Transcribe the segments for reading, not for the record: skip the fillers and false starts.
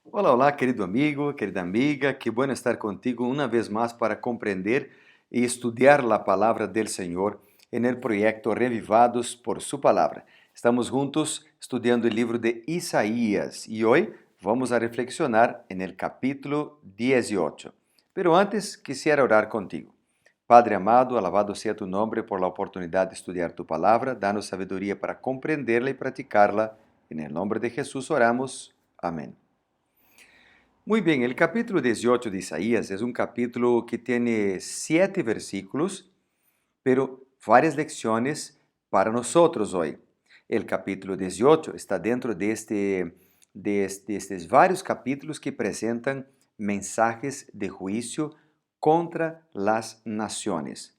Olá, olá, querido amigo, querida amiga, que bueno estar contigo una vez más para comprender y estudiar la palabra del Señor en el proyecto Revivados por su palabra. Estamos juntos estudiando el libro de Isaías y hoy vamos a reflexionar en el capítulo 18. Pero antes quisiera orar contigo. Padre amado, alabado sea tu nombre por la oportunidad de estudiar tu palabra. Danos sabiduría para comprenderla y practicarla. En el nombre de Jesús oramos. Amén. Muy bien, el capítulo 18 de Isaías es un capítulo que tiene 7 versículos, pero varias lecciones para nosotros hoy. El capítulo 18 está dentro de estos varios capítulos que presentan mensajes de juicio contra las naciones.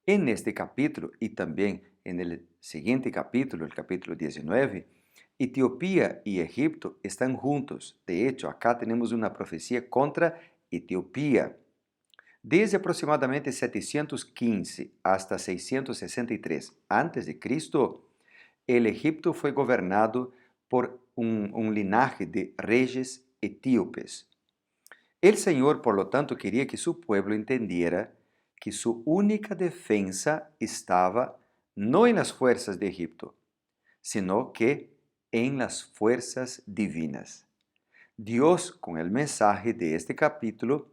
En este capítulo y también en el siguiente capítulo, el capítulo 19, Etiopía y Egipto están juntos. De hecho, acá tenemos una profecía contra Etiopía. Desde aproximadamente 715 hasta 663 a.C., el Egipto fue gobernado por un linaje de reyes etíopes. El Señor, por lo tanto, quería que su pueblo entendiera que su única defensa estaba no en las fuerzas de Egipto, sino que en las fuerzas divinas. Dios, con el mensaje de este capítulo,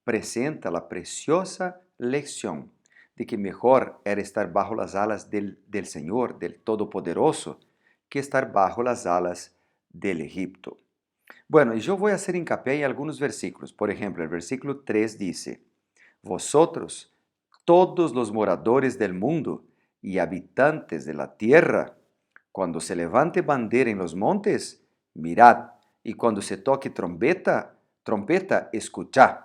presenta la preciosa lección de que mejor era estar bajo las alas del Señor, del Todopoderoso, que estar bajo las alas del Egipto. Bueno, y yo voy a hacer hincapié en algunos versículos. Por ejemplo, el versículo 3 dice, Vosotros, todos los moradores del mundo y habitantes de la tierra, cuando se levante bandera en los montes, mirad, y cuando se toque trompeta, escuchad.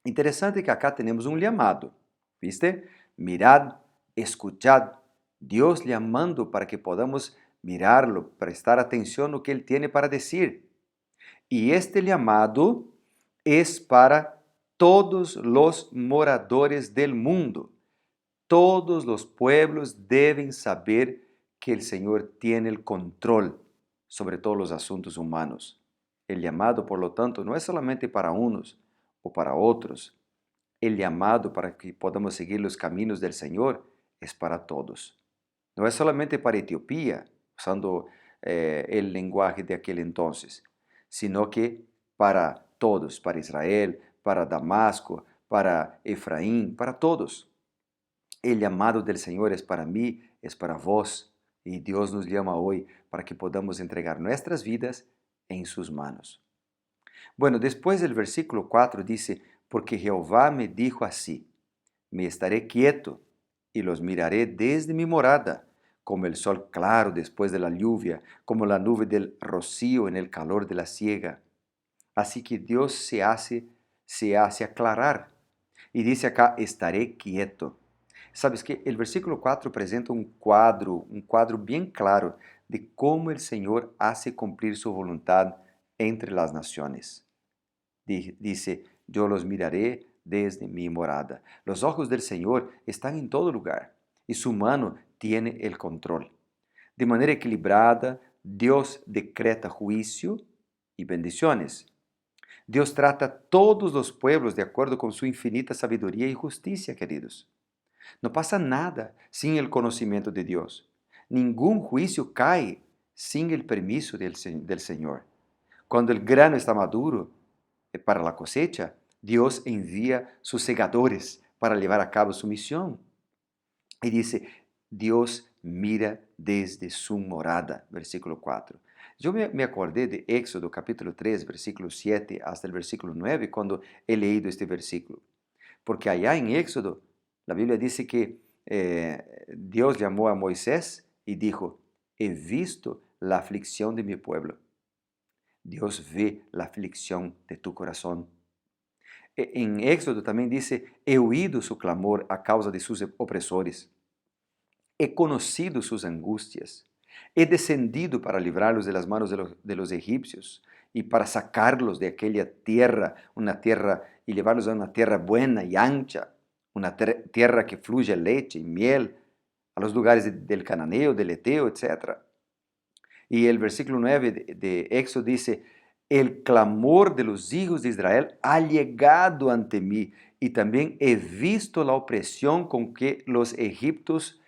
Interesante que acá tenemos un llamado, ¿viste? Mirad, escuchad, Dios llamando para que podamos mirarlo, prestar atención a lo que Él tiene para decir. Y este llamado es para todos los moradores del mundo. Todos los pueblos deben saber que el Señor tiene el control sobre todos los asuntos humanos. El llamado, por lo tanto, no es solamente para unos o para otros. El llamado para que podamos seguir los caminos del Señor es para todos. No es solamente para Etiopía, usando el lenguaje de aquel entonces, sino que para todos, para Israel, para Damasco, para Efraín, para todos. El llamado del Señor es para mí, es para vos, y Dios nos llama hoy para que podamos entregar nuestras vidas en sus manos. Bueno, después el versículo 4 dice, porque Jehová me dijo así, me estaré quieto y los miraré desde mi morada, como el sol claro después de la lluvia, como la nube del rocío en el calor de la siega. Así que Dios se hace aclarar y dice acá, estaré quieto. Sabes que el versículo 4 presenta un cuadro bien claro de cómo el Señor hace cumplir su voluntad entre las naciones. Dice, yo los miraré desde mi morada. Los ojos del Señor están en todo lugar y su mano tiene el control. De manera equilibrada, Dios decreta juicio y bendiciones. Dios trata a todos los pueblos de acuerdo con su infinita sabiduría y justicia, queridos. No pasa nada sin el conocimiento de Dios. Ningún juicio cae sin el permiso del Señor. Cuando el grano está maduro para la cosecha, Dios envía sus segadores para llevar a cabo su misión. Y dice, Dios mira desde su morada, versículo 4. Yo me acordé de Éxodo capítulo 3, versículo 7 hasta el versículo 9, cuando he leído este versículo. Porque allá en Éxodo, la Biblia dice que Dios llamó a Moisés y dijo, he visto la aflicción de mi pueblo. Dios ve la aflicción de tu corazón. En Éxodo también dice, he oído su clamor a causa de sus opresores. He conocido sus angustias. He descendido para librarlos de las manos de los egipcios y para sacarlos de aquella tierra, una tierra, y llevarlos a una tierra buena y ancha, una tierra que fluye leche y miel, a los lugares del cananeo, del eteo, etc. Y el versículo 9 de Éxodo dice, El clamor de los hijos de Israel ha llegado ante mí y también he visto la opresión con que los egipcios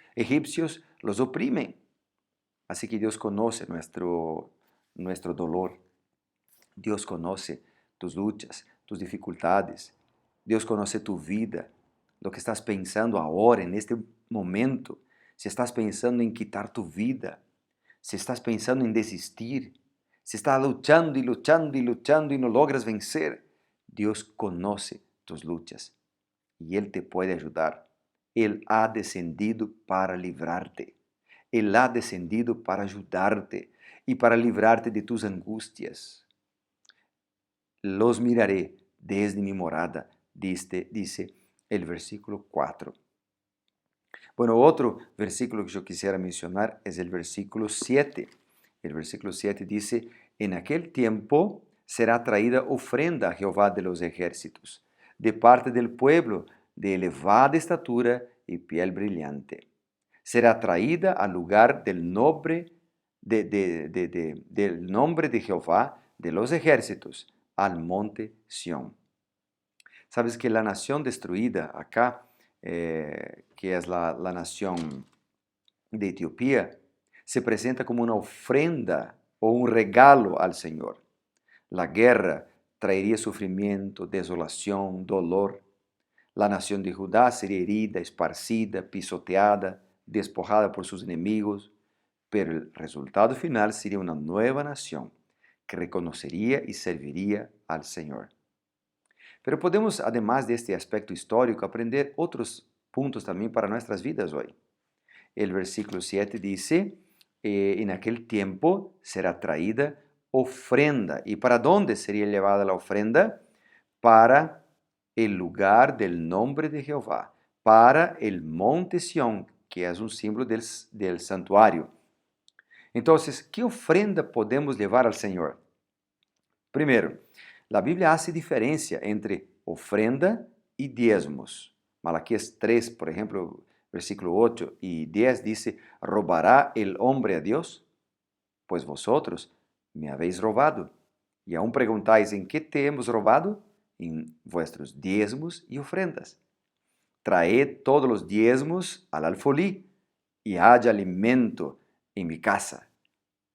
los oprimen. Así que Dios conoce nuestro dolor. Dios conoce tus luchas, tus dificultades. Dios conoce tu vida, lo que estás pensando ahora, en este momento. Si estás pensando en quitar tu vida, si estás pensando en desistir, si estás luchando y luchando y luchando y no logras vencer, Dios conoce tus luchas y Él te puede ayudar. Él ha descendido para librarte. Él ha descendido para ayudarte y para librarte de tus angustias. Los miraré desde mi morada, dice el versículo 4. Bueno, otro versículo que yo quisiera mencionar es el versículo 7. El versículo 7 dice, en aquel tiempo será traída ofrenda a Jehová de los ejércitos, de parte del pueblo de elevada estatura y piel brillante. Será traída al lugar del nombre del nombre de Jehová de los ejércitos, al monte Sión. Sabes que la nación destruida acá, que es la nación de Etiopía, se presenta como una ofrenda o un regalo al Señor. La guerra traería sufrimiento, desolación, dolor. La nación de Judá sería herida, esparcida, pisoteada, despojada por sus enemigos, pero el resultado final sería una nueva nación que reconocería y serviría al Señor. Pero podemos, además de este aspecto histórico, aprender otros puntos también para nuestras vidas hoy. El versículo 7 dice, en aquel tiempo será traída ofrenda. ¿Y para dónde sería llevada la ofrenda? Para el lugar del nombre de Jehová, para el monte Sión, que es un símbolo del santuario. Entonces, ¿qué ofrenda podemos llevar al Señor? Primero, la Biblia hace diferencia entre ofrenda y diezmos. Malaquías 3, por ejemplo, versículo 8 y 10 dice, ¿robará el hombre a Dios? Pues vosotros me habéis robado. Y aún preguntáis, ¿en qué te hemos robado? En vuestros diezmos y ofrendas. Traed todos los diezmos al alfolí y haya alimento en mi casa.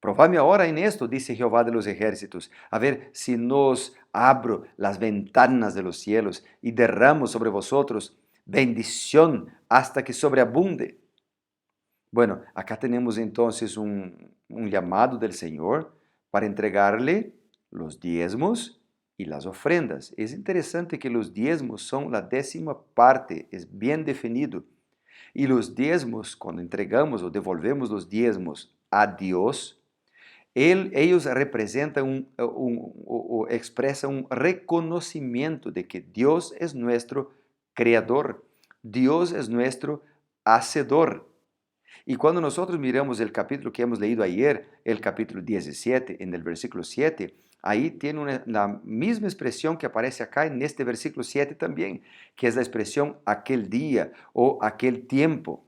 Probadme ahora en esto, dice Jehová de los ejércitos, a ver si nos abro las ventanas de los cielos y derramo sobre vosotros bendición hasta que sobreabunde. Bueno, acá tenemos entonces un llamado del Señor para entregarle los diezmos y las ofrendas. Es interesante que los diezmos son la 10ª parte, es bien definido. Y los diezmos, cuando entregamos o devolvemos los diezmos a Dios, ellos representan o expresan un reconocimiento de que Dios es nuestro creador, Dios es nuestro hacedor. Y cuando nosotros miramos el capítulo que hemos leído ayer, el capítulo 17, en el versículo 7, ahí tiene la misma expresión que aparece acá en este versículo 7 también, que es la expresión aquel día o aquel tiempo,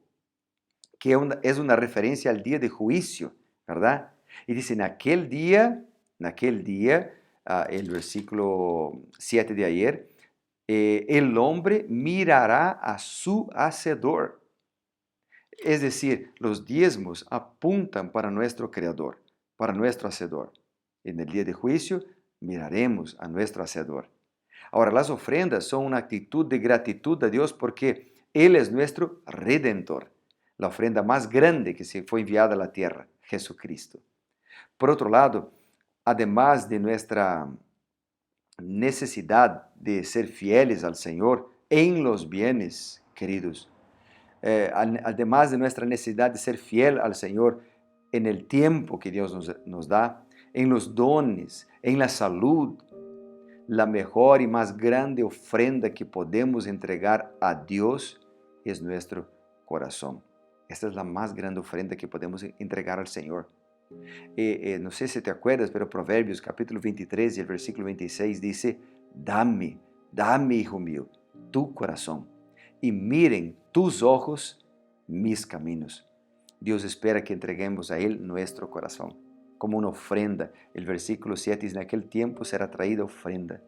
que es una referencia al día de juicio, ¿verdad? Y dice, en aquel día, el versículo 7 de ayer, el hombre mirará a su hacedor. Es decir, los diezmos apuntan para nuestro Creador, para nuestro Hacedor. En el día de juicio miraremos a nuestro Hacedor. Ahora, las ofrendas son una actitud de gratitud a Dios porque Él es nuestro Redentor, la ofrenda más grande que se fue enviada a la tierra, Jesucristo. Por otro lado, además de nuestra necesidad de ser fieles al Señor en los bienes, queridos, además de nuestra necesidad de ser fiel al Señor en el tiempo que Dios nos da, en los dones, en la salud, la mejor y más grande ofrenda que podemos entregar a Dios es nuestro corazón. Esta es la más grande ofrenda que podemos entregar al Señor. No sé si te acuerdas, pero Proverbios capítulo 23 y el versículo 26 dice, dame, hijo mío, tu corazón, y miren tus ojos mis caminos. Dios espera que entreguemos a Él nuestro corazón. como una ofrenda. El versículo 7 dice, en aquel tiempo será traída ofrenda.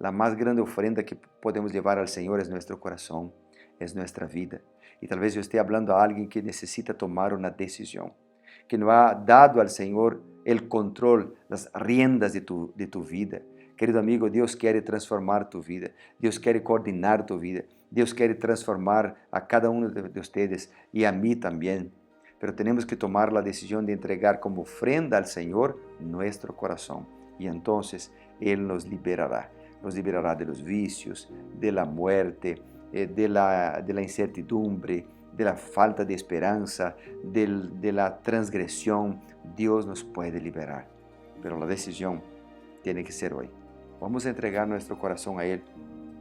La más grande ofrenda que podemos llevar al Señor es nuestro corazón, es nuestra vida. Y tal vez yo esté hablando a alguien que necesita tomar una decisión, que no ha dado al Señor el control, las riendas de tu vida. Querido amigo, Dios quiere transformar tu vida, Dios quiere coordinar tu vida, Dios quiere transformar a cada uno de ustedes y a mí también. Pero tenemos que tomar la decisión de entregar como ofrenda al Señor nuestro corazón. Y entonces Él nos liberará de los vicios, de la muerte, de la incertidumbre, de la falta de esperanza, de la transgresión. Dios nos puede liberar, pero la decisión tiene que ser hoy. Vamos a entregar nuestro corazón a Él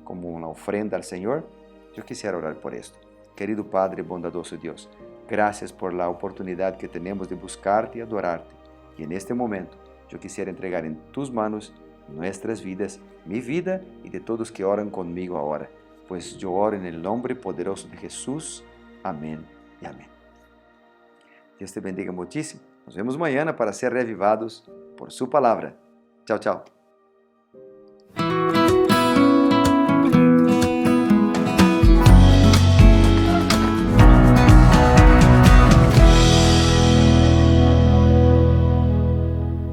como una ofrenda al Señor. Yo quisiera orar por esto. Querido Padre bondadoso Dios, gracias por la oportunidad que tenemos de buscarte y adorarte. Y en este momento yo quisiera entregar en tus manos nuestras vidas, mi vida y de todos que oran conmigo ahora. Pues yo oro en el nombre poderoso de Jesús. Amén y amén. Dios te bendiga muchísimo. Nos vemos mañana para ser reavivados por su palabra. Chao, chao.